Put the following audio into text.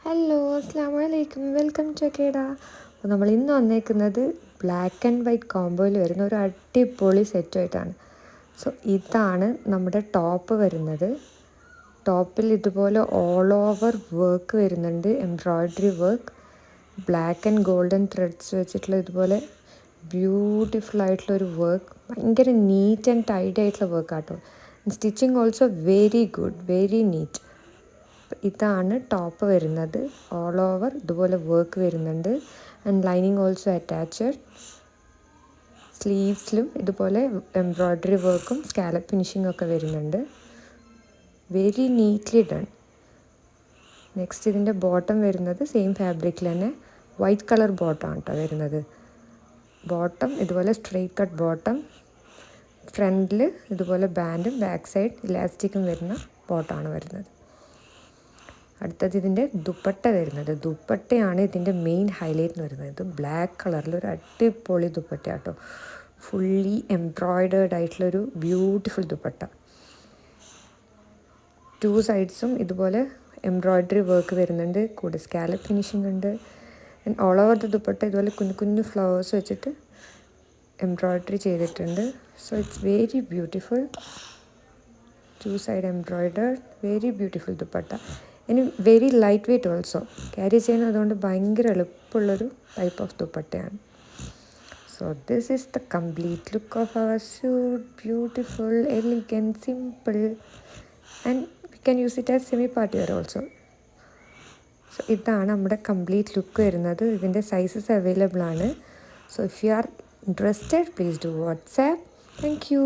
Hello അസ്സാം വലൈക്കും, welcome to അക്കേഡ. അപ്പോൾ നമ്മൾ ഇന്ന് വന്നേക്കുന്നത് ബ്ലാക്ക് ആൻഡ് വൈറ്റ് കോംബോയിൽ വരുന്ന ഒരു അടിപൊളി സെറ്റുമായിട്ടാണ്. സോ ഇതാണ് നമ്മുടെ ടോപ്പ് വരുന്നത്. ടോപ്പിൽ ഇതുപോലെ ഓൾ ഓവർ വർക്ക് വരുന്നുണ്ട്, embroidery work, black and golden threads വെച്ചിട്ടുള്ള ഇതുപോലെ ബ്യൂട്ടിഫുൾ ആയിട്ടുള്ളൊരു വർക്ക്. ഭയങ്കര നീറ്റ് ആൻഡ് ടൈഡ് ആയിട്ടുള്ള വർക്കാട്ടോ. Stitching also very good, very neat. ഇതാണ് ടോപ്പ് വരുന്നത്. ഓൾ ഓവർ ഇതുപോലെ വർക്ക് വരുന്നുണ്ട് ആൻഡ് ലൈനിങ് ഓൾസോ അറ്റാച്ച്ഡ്. സ്ലീവ്സിലും ഇതുപോലെ എംബ്രോയ്ഡറി വർക്കും സ്കാലപ്പ് ഫിനിഷിംഗ് ഒക്കെ വരുന്നുണ്ട്. Very neatly done. നെക്സ്റ്റ് ഇതിൻ്റെ ബോട്ടം വരുന്നത് സെയിം ഫാബ്രിക്കിൽ തന്നെ വൈറ്റ് കളർ ബോട്ടമാണ് കേട്ടോ വരുന്നത്. ബോട്ടം ഇതുപോലെ സ്ട്രെയിറ്റ് കട്ട് ബോട്ടം, ഫ്രണ്ടിൽ ഇതുപോലെ ബാൻഡും ബാക്ക് സൈഡ് ഇലാസ്റ്റിക്കും വരുന്ന ബോട്ടമാണ് വരുന്നത്. അടുത്തത് ഇതിൻ്റെ ദുപ്പട്ട വരുന്നത്. ദുപ്പട്ടയാണ് ഇതിൻ്റെ മെയിൻ ഹൈലൈറ്റ് എന്ന് പറയുന്നത്. ഇത് ബ്ലാക്ക് കളറിൽ ഒരു അടിപൊളി ദുപ്പട്ട കേട്ടോ. ഫുള്ളി എംബ്രോയ്ഡേർഡ് ആയിട്ടുള്ളൊരു ബ്യൂട്ടിഫുൾ ദുപ്പട്ട. ടു സൈഡ്സും ഇതുപോലെ എംബ്രോയ്ഡറി വർക്ക് വരുന്നുണ്ട്, കൂടെ സ്കാലപ്പ് ഫിനിഷിംഗ് ഉണ്ട്. And all over the dupatta ഇതുപോലെ കുഞ്ഞു കുഞ്ഞു ഫ്ലവേഴ്സ് വെച്ചിട്ട് എംബ്രോയ്ഡറി ചെയ്തിട്ടുണ്ട്. So it's very beautiful. Two side embroidered, very beautiful dupatta. ഇനി very light weight also. Carry ചെയ്യുന്നത് അതുകൊണ്ട് ഭയങ്കര എളുപ്പമുള്ളൊരു ടൈപ്പ് ഓഫ് ദുപ്പട്ടയാണ്. So this is the complete look of our suit. Beautiful, elegant, simple and we can use it as semi party wear also. So ഇതാണ് നമ്മുടെ complete look വരുന്നത്. ഇതിൻ്റെ sizes available ആണ്. So if you are interested, please do WhatsApp. Thank you.